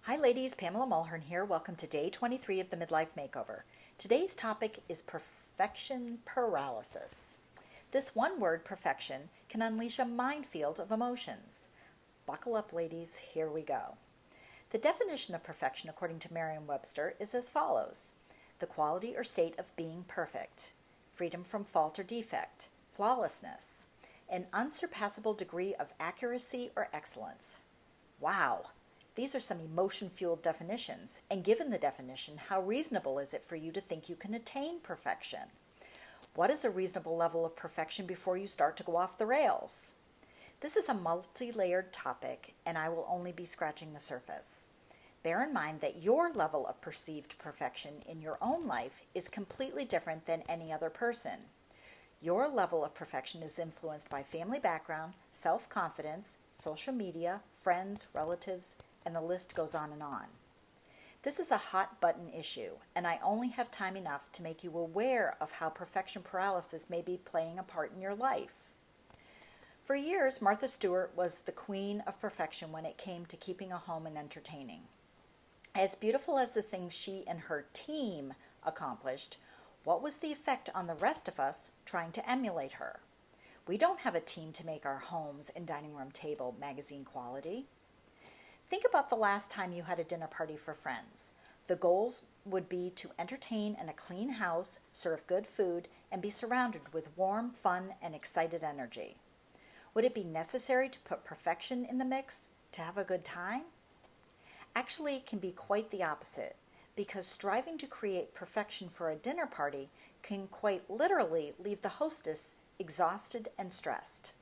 Hi ladies, Pamela Mulhearn here. Welcome to day 23 of the Midlife Makeover. Today's topic is perfection paralysis. This one word, perfection, can unleash a minefield of emotions. Buckle up ladies, here we go. The definition of perfection according to Merriam-Webster is as follows: the quality or state of being perfect, freedom from fault or defect, flawlessness, an unsurpassable degree of accuracy or excellence. Wow! These are some emotion-fueled definitions, and given the definition, how reasonable is it for you to think you can attain perfection? What is a reasonable level of perfection before you start to go off the rails? This is a multi-layered topic, and I will only be scratching the surface. Bear in mind that your level of perceived perfection in your own life is completely different than any other person. Your level of perfection is influenced by family background, self-confidence, social media, friends, relatives, and the list goes on and on. This is a hot button issue, and I only have time enough to make you aware of how perfection paralysis may be playing a part in your life. For years, Martha Stewart was the queen of perfection when it came to keeping a home and entertaining. As beautiful as the things she and her team accomplished, what was the effect on the rest of us trying to emulate her? We don't have a team to make our homes and dining room table magazine quality. Think about the last time you had a dinner party for friends. The goals would be to entertain in a clean house, serve good food, and be surrounded with warm, fun, and excited energy. Would it be necessary to put perfection in the mix to have a good time? Actually, it can be quite the opposite, because striving to create perfection for a dinner party can quite literally leave the hostess exhausted and stressed.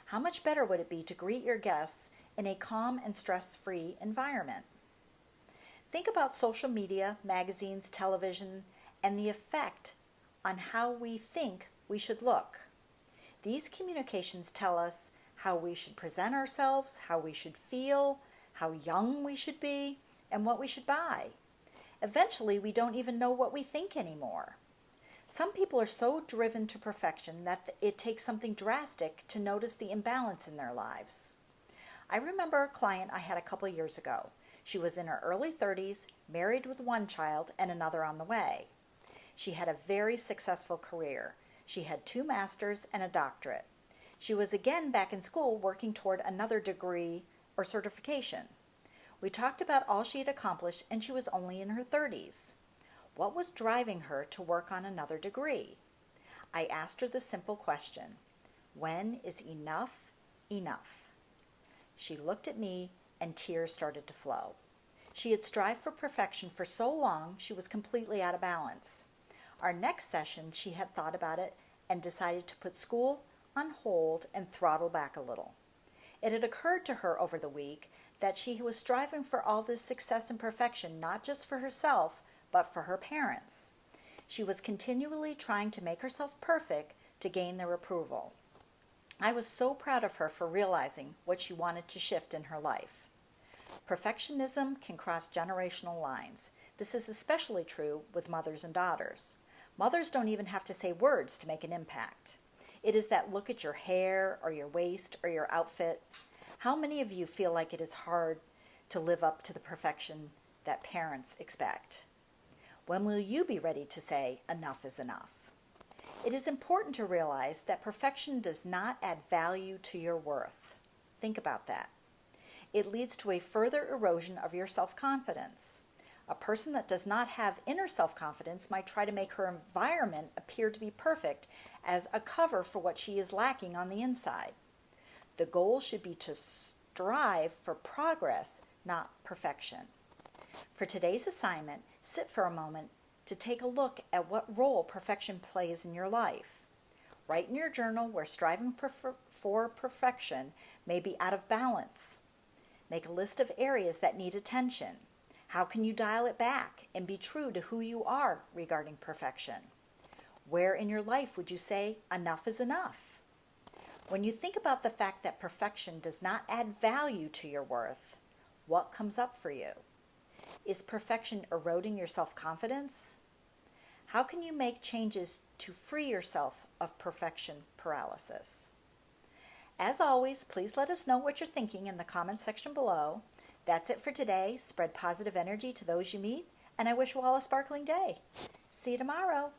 How much better would it be to greet your guests in a calm and stress-free environment? Think about social media, magazines, television, and the effect on how we think we should look. These communications tell us how we should present ourselves, how we should feel, how young we should be, and what we should buy. Eventually, we don't even know what we think anymore. Some people are so driven to perfection that it takes something drastic to notice the imbalance in their lives. I remember a client I had a couple years ago. She was in her early 30s, married with one child and another on the way. She had a very successful career. She had 2 masters and a doctorate. She was again back in school working toward another degree or certification. We talked about all she had accomplished, and she was only in her 30s. What was driving her to work on another degree? I asked her the simple question: when is enough enough? She looked at me and tears started to flow. She had strived for perfection for so long she was completely out of balance. Our next session, she had thought about it and decided to put school on hold and throttle back a little. It had occurred to her over the week that she was striving for all this success and perfection not just for herself, but for her parents. She was continually trying to make herself perfect to gain their approval. I was so proud of her for realizing what she wanted to shift in her life. Perfectionism can cross generational lines. This is especially true with mothers and daughters. Mothers don't even have to say words to make an impact. It is that look at your hair or your waist or your outfit. How many of you feel like it is hard to live up to the perfection that parents expect? When will you be ready to say enough is enough? It is important to realize that perfection does not add value to your worth. Think about that. It leads to a further erosion of your self-confidence. A person that does not have inner self-confidence might try to make her environment appear to be perfect as a cover for what she is lacking on the inside. The goal should be to strive for progress, not perfection. For today's assignment, sit for a moment to take a look at what role perfection plays in your life. Write in your journal where striving for perfection may be out of balance. Make a list of areas that need attention. How can you dial it back and be true to who you are regarding perfection? Where in your life would you say enough is enough? When you think about the fact that perfection does not add value to your worth, what comes up for you? Is perfection eroding your self-confidence? How can you make changes to free yourself of perfection paralysis? As always, please let us know what you're thinking in the comment section below. That's it for today. Spread positive energy to those you meet, and I wish you all a sparkling day. See you tomorrow.